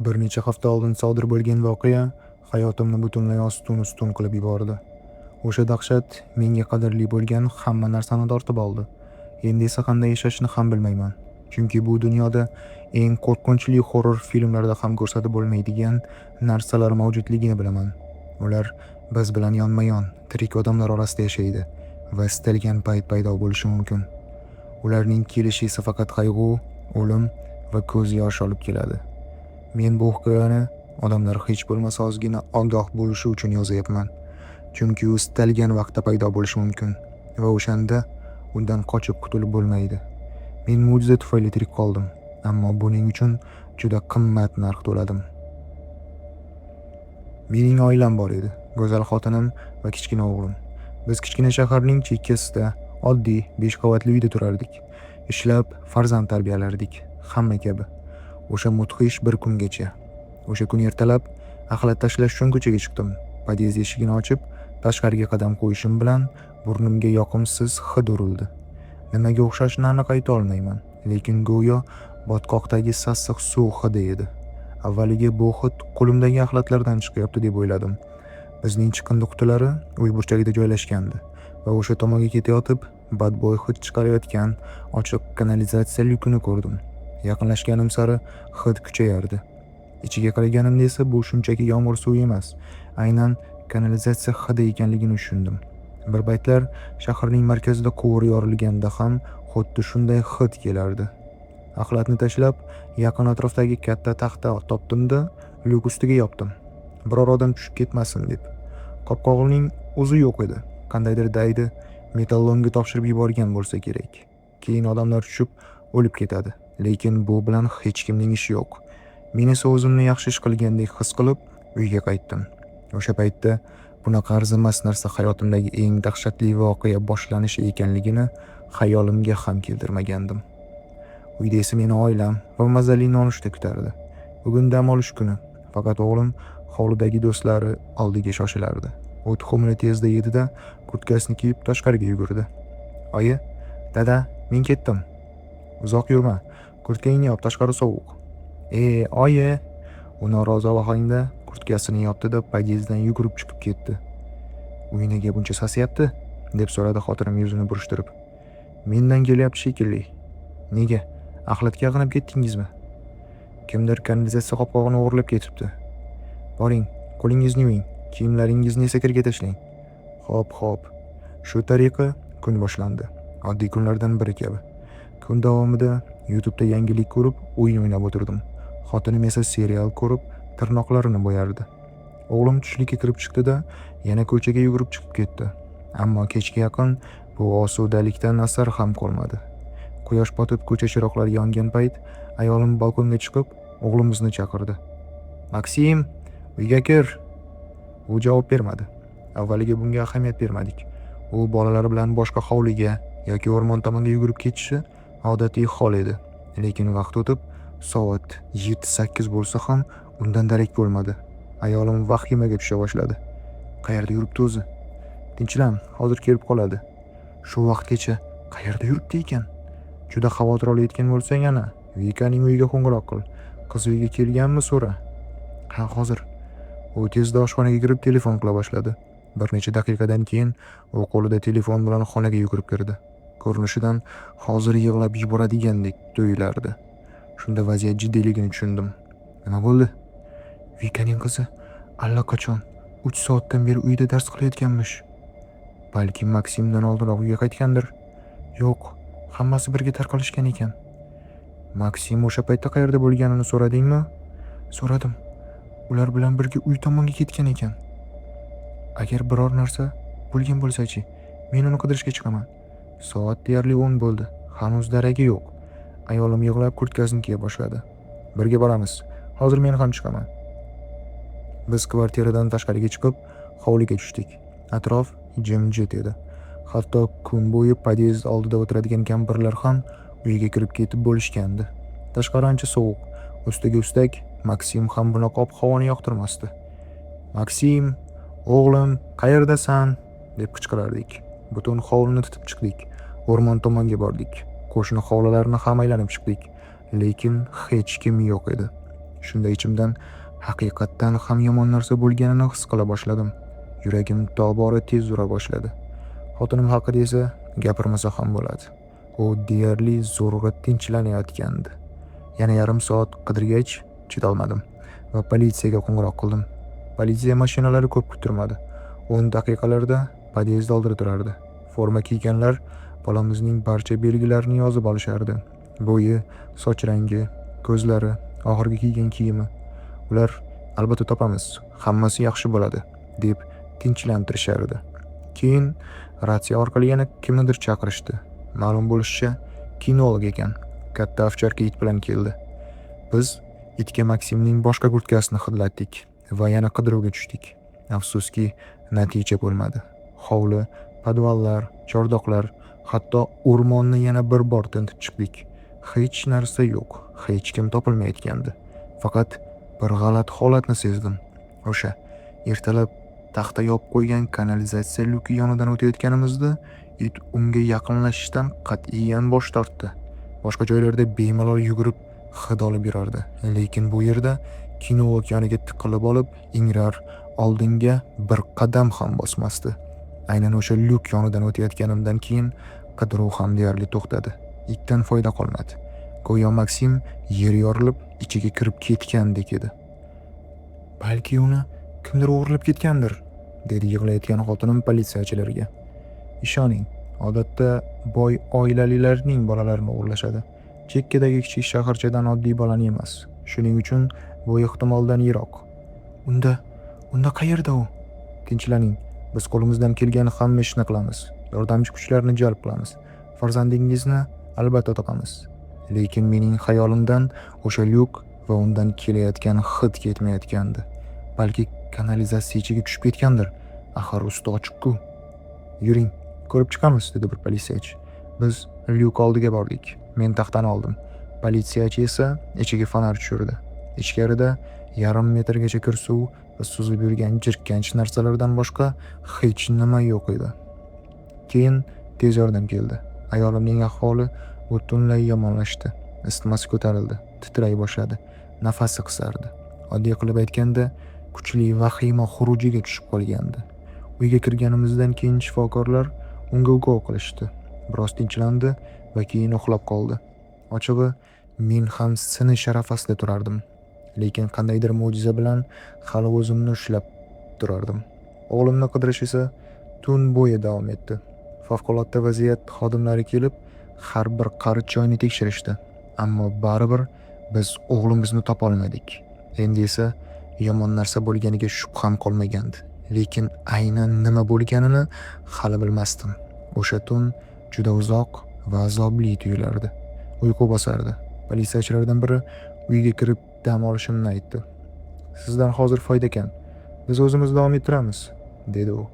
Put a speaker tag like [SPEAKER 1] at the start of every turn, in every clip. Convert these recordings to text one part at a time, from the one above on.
[SPEAKER 1] Bir necha hafta oldin sodir bo'lgan voqea hayotimni butunlay ustun qilib yubordi. O'sha dahshat menga qadrli bo'lgan hamma narsani tortib oldi. Endi esa qanday yashashni ham bilmayman. Chunki bu dunyoda eng qo'rqinchli horror filmlarda ham ko'rsatib bo'lmaydigan narsalar mavjudligini bilaman. Ular biz bilan yonma-yon tirik odamlar orasida yashaydi va istalgan payt paydo bo'lishi mumkin. Ularning kelishi esa faqat qayg'u, o'lim va ko'z yosh olib keladi. Men bu hikoyani odamlar hech bo'lmasa ozgina ogoh bo'lishi uchun yozyapman. Chunki u istalgan vaqtda paydo bo'lishi mumkin va o'shanda undan qochib qutulib bo'lmaydi. Men mo'jiza tufayli tirik qoldim, ammo buning uchun juda qimmat narx to'ladim. Mening oilam bor edi, go'zal xotinim va kichkina o'g'lim. Biz kichkina shaharning chekkasida oddiy 5 qavatli uyda turardik. Ishlab farzand tarbiyalardik, hamma kabi. O'sha mudhish bir kungacha. O'sha kun ertalab axlat tashlash uchun ko'chaga chiqdim. Podyezd eshigini ochib, tashqariga qadam qo'yishim bilan burnimga yoqimsiz hid urildi. Nimaga o'xshashini aniq ayta olmayman, lekin go'yo botqoqdagi sassiq suv hidi edi. Avvaliga bu hid qo'limdagi axlatlardan chiqyapti deb o'yladim. Bizning chiqindi qutilari uy burchagida joylashgandi va o'sha tomonga ketayotib, badbo'y hid chiqarayotgan ochiq kanalizatsiya lyukini ko'rdim. Yaqinlashganim sari hid kuchayardi. Ichiga qaraganimda esa bu shunchaki yomg'ir suvi emas, aynan kanalizatsiya hidi ekanligini tushundim. Bir paytlar shaharning markazida quvur yorilganda ham xuddi shunday hid kelardi. Axlatni tashlab, yaqin atrofdagi katta taxta topdim-da, lyuk ustiga yopdim. Biror odam tushib ketmasin deb. Qopqog'ining o'zi yo'q edi. Qandaydir daydi metallonga topshirib yuborgan bo'lsa kerak. Keyin odamlar tushib o'lib ketadi. Lekin bu bilan hech kimning ishi yo'q. Men esa o'zimni yaxshi ish qilgandek his qilib uyga qaytdim. O'sha paytda bunaqa arzimas narsa hayotimdagi eng dahshatli voqea boshlanishi ekanligini xayolimga ham keltirmagandim. Uyda esa meni oilam va mazali nonushta kutardi. Bugun dam olish kuni. Faqat o'g'lim hovlidagi do'stlari oldiga shoshilardi. U tuxumni tezda yedi-da, kurtkasini kiyib tashqariga yugurdi. "Oyi, dada, men ketdim. Uzoq yurma. Kurtkangni yop, tashqari sovuq." Oyi!" U norozi ohangda kurtkasini yopdi-da, podyezddan yugurib chiqib ketdi. "Uy nega buncha sasyapti?" deb so'radi xotinim yuzini burishtirib. "Mendan kelyapti shekilli." "Nega? Axlatga ag'anab ketdingizmi?" "Kimdir kanalizatsiya qopqog'ini o'g'irlab ketibdi." "Boring, qo'lingizni yuving, kiyimlaringizni esa kirga tashlang." Xo'p. Shu tariqa kun boshlandi. Oddiy kunlardan biri kabi. Kun davomida YouTube'da yangilik ko'rib, o'yin o'ynab o'tirdim. Xotinim esa serial ko'rib, tirnoqlarini bo'yardi. O'g'lim tushlikka kirib chiqdi-da, yana ko'chaga yugurib chiqib ketdi. Ammo kechga yaqin bu osudalikdan asar ham qolmadi. Quyosh botib ko'cha chiroqlari yongan payt ayolim balkonga chiqib, o'g'limizni chaqirdi. "Maksim, uyga kir." U javob bermadi. Avvaliga bunga ahamiyat bermadik. U bolalari bilan boshqa hovliga yoki o'rmon tomonga yugurib ketishi odatiy hol edi. Lekin vaqt o'tib, soat 7-8 bo'lsa ham undan darak bo'lmadi. Ayolim vahimaga tusha boshladi. "Qayerda yuribdi o'zi? Tinchlan, hozir kelib qoladi. Shu vaqtgacha qayerda yuribdi ekan? Juda xavotir olayotgan bo'lsang ana, Vikaning uyiga qo'ng'iroq qil. Qiz uyga kelganmi so'ra." "Ha, hozir." U tezda oshxonaga kirib telefon qila boshladi. Bir necha daqiqadan keyin u qo'lida telefon bilan xonaga yugurib kirdi. Ko'rinishidan hozir yig'lab yuboradigandek tuyulardi. Shunda vaziyat jiddiyligini tushundim. "Nima bo'ldi?" "Vikaning qizi allaqachon 3 soatdan beri uyda dars qilayotganmish. Balki Maksimdan oldinroq uyga qaytgandir." "Yo'q, hammasi birga tarqalishgan ekan." "Maksim o'sha paytda qayerda bo'lganini so'radingmi?" "So'radim. Ular bilan birga uy tomonga ketgan ekan." "Agar biror narsa bo'lgan bo'lsa-chi, men uni qidirishga chiqaman. Soat deyarli 10 bo'ldi. Hanuz daragi yo'q." Ayolim yig'lab kurtkasini kiya boshladi. "Birga boramiz. Hozir men ham chiqaman." Biz kvartiradan tashqariga chiqib, hovliga tushdik. Atrof jimjit edi. Hatto kun bo'yi podyezd oldida o'tiradigan kampirlar ham uyga kirib ketib bo'lishgandi. Tashqari ancha sovuq. Ustiga ustak Maksim ham bunaqa ob-havoni yoqtirmasdi. "Maksim, o'g'lim, qayerdasan?" deb qichqirardik. Butun hovlini tutib chiqdik. O'rmon tomonga bordik. Qo'shni hovlilarni ham aylanib chiqdik. Lekin hech kim yo'q edi. Shunda ichimdan haqiqatdan ham yomon narsa bo'lganini his qila boshladim. Yuragim tobora tez ura boshladi. Xotinim haqida esa gapirmasa ham bo'ladi. U deyarli zo'rg'a tinchlanayotgandi. Yana yarim soat qidirgach chidolmadim va politsiyaga qo'ng'iroq qildim. Politsiya mashinalari ko'p kutirmadi. 10 daqiqalarda pod'ezd oldida turardi. Forma kiyganlar bolamizning barcha belgilarini yozib olishardi. Bo'yi, soch rangi, ko'zlari, oxirgi kiygan kiyimi. Ular albatta topamiz, hammasi yaxshi bo'ladi deb tinchlantirishardi. Keyin ratsiya orqali yana kimnidir chaqirishdi. Ma'lum bo'lishicha, kinolog ekan. Katta ovcharka it bilan keldi. Biz itga Maksimning boshqa kurtkasini hidlatdik va yana qidiruvga tushdik. Afsuski, natija bo'lmadi. Hovli, podvallar, chordoqlar, hatto o'rmonni yana bir bor tintib chiqdik. Hech narsa yo'q, hech kim topilmayotgandi. Faqat bir g'alati holatni sezdim. O'sha ertalab taxta yopib qo'ygan kanalizatsiya luki yonidan o'tayotganimizda it unga yaqinlashishdan qat'iyan bosh tortdi. Boshqa joylarda bemalol yugurib hid olib yurardi. Lekin bu yerda kinolog yoniga tiqilib olib, ingrar, oldinga bir qadam ham bosmasdi. Aynan o'sha lyuk yonidan o'tayotganimdan keyin qidiruv ham deyarli to'xtadi. Itdan foyda qolmadi. Go'yo Maksim yer yorilib ichiga kirib ketgandek edi. Balki uni kimdir o'g'irlab ketgandir, dedi yig'layotgan xotinim politsiyachilarga. Ishoning, odatda boy oilalilarning bolalarini o'g'irlashadi. Chekkadagi kichik shaharchadan oddiy bolani emas. Shuning uchun bu ehtimoldan yiroq. Unda qayerda u? Tinchlaning. Biz qo'limizdan kelgan hamma ishni qilamiz. Yordamchi kuchlarni jalb qilamiz. Farzandingizni albatta topamiz. Lekin mening xayolimdan o'sha lyuk va undan kelayotgan hid ketmayotgandi. Balki kanalizatsiya ichiga tushib ketgandir. Axir usti ochiq-ku. Yuring, ko'rib chiqamiz, dedi bir politsiyachi. Biz lyuk oldiga bordik. Men taxtani oldim. Politsiyachi esa ichiga fonar tushirdi. Ichkarida yarim metrgacha kir suv va suzib yurgan jirkanch narsalardan boshqa hech nima yo'q edi. Keyin tez yordam keldi. Ayolimning ahvoli butunlay yomonlashdi. Isitmasi ko'tarildi, titray boshladi, nafasi qisardi. Oddiy qilib aytganda, kuchli vahima xurujiga tushib qolgandi. Uyga kirganimizdan keyin shifokorlar unga ukol qilishdi. Biroz tinchlandi va keyin uxlab qoldi. Ochig'i, men ham sinish arafasida turardim. Lekin qandaydir mo'jiza bilan hali o'zimni ushlab turardim. O'g'limni qidirish esa tun bo'yi davom etdi. Favqulodda vaziyat xodimlari kelib, har bir qariq joyni tekshirishdi. Ammo baribir biz o'g'limizni topa olmadik. Endi esa yomon narsa bo'lganiga shubham qolmagandi. Lekin aynan nima bo'lganini hali bilmasdim. O'sha tun juda uzoq va azobli tuyulardi. Uyqu bosardi. Politsiyachilardan biri uyga kirib dam olishimni aytdi. Sizdan hozir foyda kam. Biz o'zimiz davom ettiramiz, dedi u.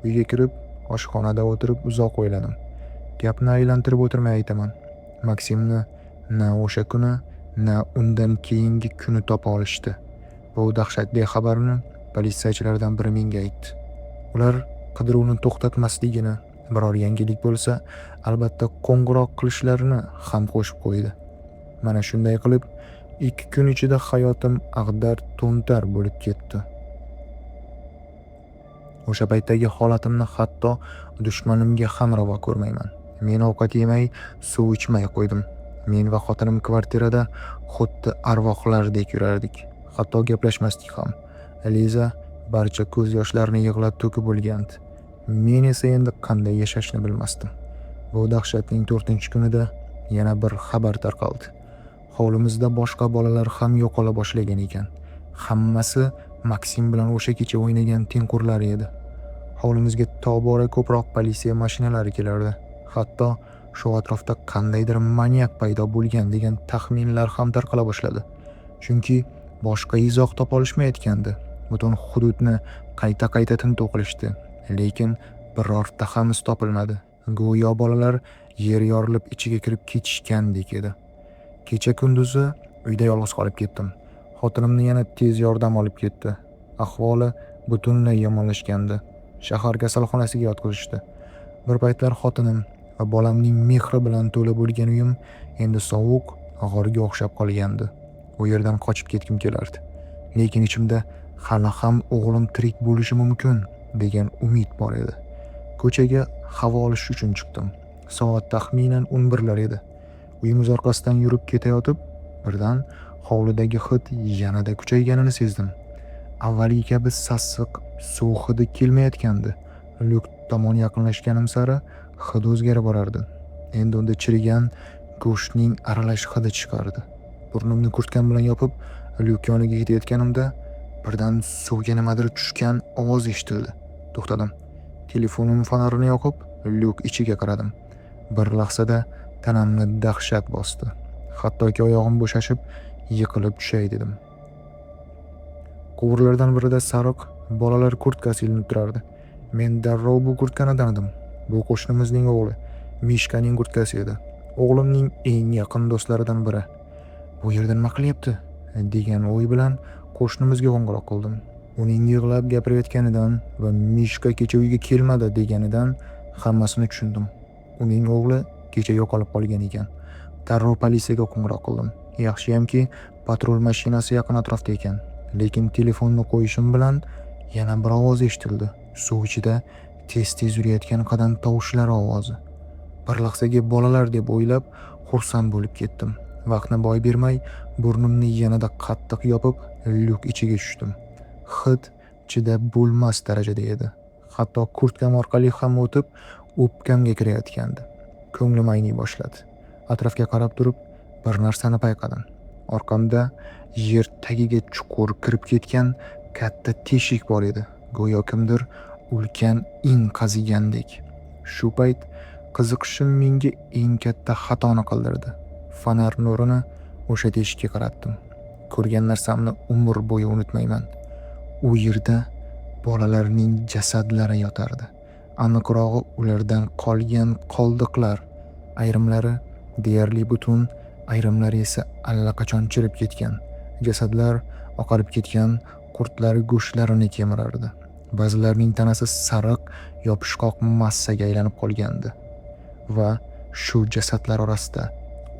[SPEAKER 1] Uyga kirib, oshxonada o'tirib uzoq o'yladim. Gapni aylantirib o'tirmay aytaman. Maksimni na o'sha kuni, na undan keyingi kuni topa olishdi. Bu dahshatli xabarni politsiyachilardan biri menga aytdi. Ular qidiruvni to'xtatmasligini, biror yangilik bo'lsa, albatta qo'ng'iroq qilishlarini ham qo'shib qo'ydi. Mana shunday qilib, 2 kun ichida hayotim ag'dar-to'ntar bo'lib ketdi. O'sha paytdagi holatimni hatto dushmanimga ham ravo ko'rmayman. Men ovqat yemay, suv ichmay qo'ydim. Men va xotinim kvartirada xuddi arvohlardek yurardik. Hatto gaplashmasdik ham. Liza barcha ko'z yoshlarini yig'lab to'kib bo'lgandi. Men esa endi qanday yashashni bilmasdim. Bu dahshatning 4-kunida yana bir xabar tarqaldi. Hovlimizda boshqa bolalar ham yo'qola boshlagan ekan. Hammasi Maksim bilan o'sha kecha o'ynagan tengqurlari edi. Hovlimizga tobora ko'proq politsiya mashinalari kelardi. Hatto shu atrofda qandaydir maniak paydo bo'lgan degan taxminlar ham tarqala boshladi. Chunki boshqa izoh topa olishmayotgandi. Butun hududni qayta tintuv qilishdi. Lekin birorta ham iz topilmadi. Go'yo bolalar yer yorilib ichiga kirib ketishgandek edi. Kecha kunduzi uyda yolg'iz qolib ketdim. Xotinimni yana tez yordam olib ketdi. Ahvoli butunlay yomonlashgandi. Shahar kasalxonasiga yotqizishdi. Bir paytlar xotinim va bolamning mehri bilan to'la bo'lgan uyim endi sovuq, g'orga o'xshab qolgandi. u yerdan qochib ketgim kelardi. Lekin ichimda hali ham o'g'lim tirik bo'lishi mumkin degan umid bor edi. Ko'chaga havo olish uchun chiqdim. Soat taxminan 11lar edi. Uyimiz orqasidan yurib ketayotib, birdan hovlidagi hid yanada kuchayganini sezdim. Avvalgi kabi sassiq suv hidi kelmayotgandi. Lyuk tomon yaqinlashganim sari hid o'zgarib borardi. Endi unda chirigan go'shtning aralash hidi chiqardi. Burnimni kurtkam bilan yopib, Lyuk yoniga ketayotganimda birdan suvga nimadir tushgan ovoz eshitildi. To'xtadim. Telefonim fonarini yoqib, Lyuk ichiga qaradim. Bir lahzada tanamni dahshat bosdi. Hattoki oyog'im bo'shashib, yiqilib tushay dedim. Quvurlardan birida sariq bolalar kurtkasi ilinib turardi. Men darrov bu kurtkani tanidim. Bu qo'shnimizning o'g'li, Mishkaning kurtkasi edi. O'g'limning eng yaqin do'stlaridan biri. Bu yerda nima qilyapti degan o'y bilan qo'shnimizga qo'ng'iroq qildim. Uning yig'lab gapirayotganidan va Mishka kecha uyga kelmadi deganidan hammasini tushundim. Uning o'g'li kecha yo'qolib qolgan ekan. Darrov politsiyaga qo'ng'iroq qildim. Yaxshiyamki, patrul mashinasi yaqin atrofda ekan. Lekin telefonni qo'yishim bilan yana bir ovoz eshitildi. Suv ichida tez-tez yurayotgan qadam tovushlari ovozi. Bir lahzaga bolalar deb o'ylab, xursand bo'lib ketdim. Vaqtni boy bermay, burnimni yanada qattiq yopib, Lyuk ichiga tushdim. Hid chidab bo'lmas darajada edi. Hatto kurtkam orqali ham o'tib, o'pkamga kirayotgandi. Ko'nglim ayniy boshladi. Atrofga qarab turib, bir narsani payqadim. Orqamda yer tagiga chuqur kirib ketgan katta teshik bor edi. Go'yo kimdir ulkan in qazigandek. Shu payt qiziqishim menga eng katta xatoni qildirdi. Fonar nurini o'sha teshikka qaratdim. Ko'rgan narsamni umr bo'yi unutmayman. U yerda bolalarning jasadlari yotardi. Aniqrog'i ulardan qolgan qoldiqlar, ayrimlari deyarli butun, ayrimlari esa allaqachon chirib ketgan. Jasadlar oqarib ketgan qurtlar go'shtlarini kemirardi. Ba'zilarining tanasi sariq, yopishqoq massaga aylanib qolgandi. Va shu jasadlar orasida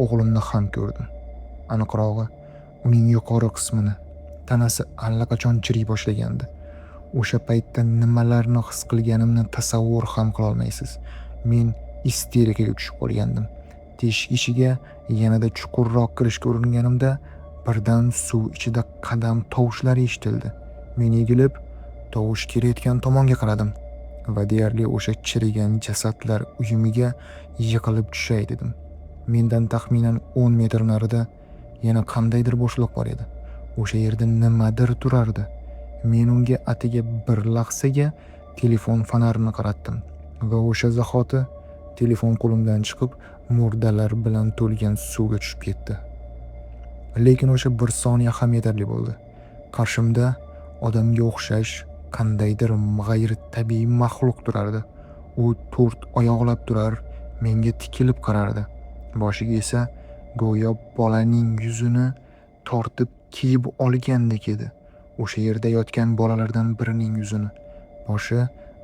[SPEAKER 1] o'g'limni ham ko'rdim. Aniqrog'i, uning yuqori qismini, tanasi allaqachon chiriy boshlagandi. O'sha paytda nimalarni his qilganimni tasavvur ham qila olmaysiz. Men isterikaga tushib qolgandim. Teshik ishiga yanada chuqurroq kirishga uringanimda birdan suv ichida qadam tovushlari eshitildi. Men egilib, tovush kelayotgan tomonga qaradim va deyarli o'sha chirigan jasadlar uyumiga yiqilib tushay dedim. Mendan taxminan 10 metr narida yana qandaydir bo'shliq bor edi. O'sha yerda nimadir turardi. Men unga atiga bir lahzaga telefon fonarini qaratdim va o'sha zahoti telefon qo'limdan chiqib, murdalar bilan to'lgan suvga tushib ketdi. Lekin o'sha bir soniya ham yetarli bo'ldi. Qarshimda odamga o'xshash qandaydir g'ayri tabiiy maxluq turardi. U 4 oyoqlab turar, menga tikilib qarardi. Boshiga esa go'yo bolaning yuzini tortib kiyib olgandek edi. O'sha yerda yotgan bolalardan birining yuzini. Boshi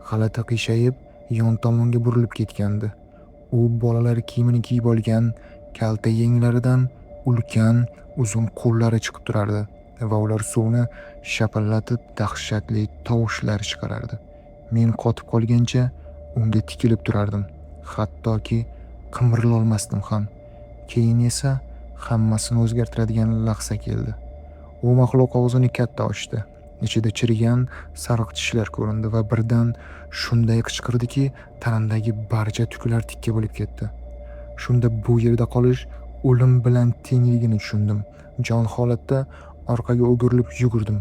[SPEAKER 1] g'alati qiyshayib, yon tomonga burilib ketgandi. U bolalar kiyimini kiyib olgan, kalta yenglaridan ulkan, uzun qo'llari chiqib turardi va ular suvni shapillatib dahshatli tovushlar chiqarardi. Men qotib qolgancha unga tikilib turardim. Hattoki qimirla olmasdim ham. Keyin esa hammasini o'zgartiradigan lahza keldi. U maxluq og'zini katta ochdi. Ichida chirigan sariq tishlar ko'rindi va birdan shunday qichqirdiki, tanamdagi barcha tuklar tikka bo'lib ketdi. Shunda bu yerda qolish o'lim bilan tengligini tushundim. Jon holatda orqaga o'girilib yugurdim.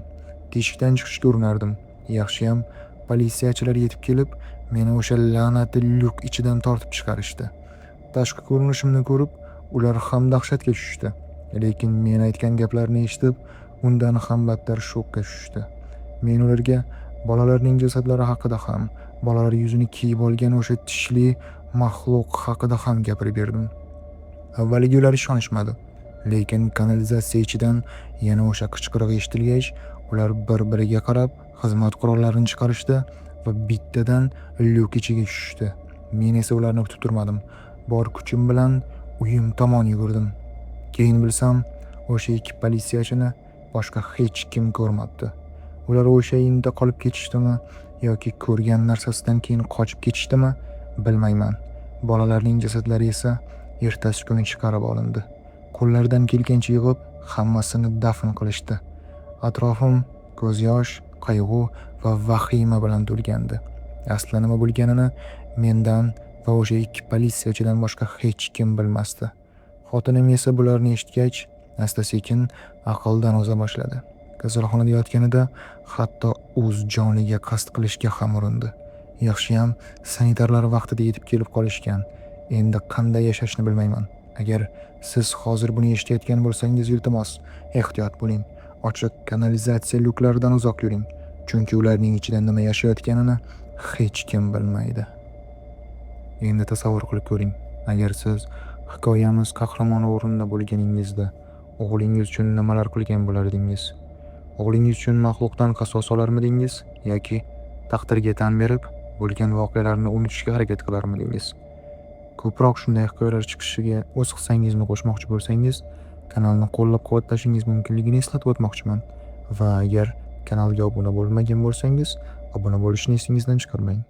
[SPEAKER 1] Teshikdan chiqishga urinardim. Yaxshiyam politsiyachilar yetib kelib, meni o'sha la'natli lyuk ichidan tortib chiqarishdi. Tashqi ko'rinishimni ko'rib, ular ham dahshatga tushishdi. Lekin men aytgan gaplarni eshitib, undan ham battar shokka tushdi. Men ularga bolalarning jasadlari haqida ham, bolalar yuzini kiyib olgan o'sha tishli maxluq haqida ham gapirib berdim. Avvaliga ular ishonishmadi. Lekin kanalizatsiya ichidan yana o'sha qichqiriq eshitilgach, ular bir-biriga qarab xizmat qurollarini chiqarishdi va bittadan lyuk ichiga tushdi. Men esa ularni kutib turmadim. Bor kuchim bilan uyim tomon yugurdim. Keyin bilsam, O'sha ikki politsiyachini boshqa hech kim ko'rmabdi. Ular o'sha inda qolib ketishdimi yoki ko'rgan narsasidan keyin qochib ketishdimi bilmayman. Bolalarning jasadlari esa ertasi kuni chiqarib olindi. Qo'llaridan kelgancha yig'ib hammasini dafn qilishdi. Atrofim ko'z yosh, qayg'u va vahima bilan to'lgandi. Aslida nima bo'lganini mendan va o'sha ikki politsiyachidan boshqa hech kim bilmasdi. Xotinim esa bularni eshitgach, asta-sekin aqldan o'za boshladi. Kasalxonada yotganida hatto o'z joniga qasd qilishga ham urindi. Yaxshiyam sanitarlar vaqtida yetib kelib qolishgan. Endi qanday yashashni bilmayman. Agar siz hozir buni eshitayotgan bo'lsangiz, iltimos, ehtiyot bo'ling. Ochiq kanalizatsiya lyuklaridan uzoq yuring. Chunki ularning ichida nima yashayotganini hech kim bilmaydi. Endi tasavvur qilib ko'ring. Agar siz hikoyamiz qahramoni o'rnida bo'lganingizda, o'g'lingiz uchun nimalar qilgan bo'lardingiz? O'g'lingiz uchun maxluqdan qasos olarmidingiz yoki taqdirga tan berib, bo'lgan voqealarni unutishga harakat qilarmidingiz? Ko'proq shunday hikoyalar chiqishiga o'z hissangizni qo'shmoqchi bo'lsangiz, kanalni qo'llab-quvvatlashingiz mumkinligini eslatib o'tmoqchiman. Va agar kanalga obuna bo'lmagan bo'lsangiz, obuna bo'lishni esingizdan chiqarmang.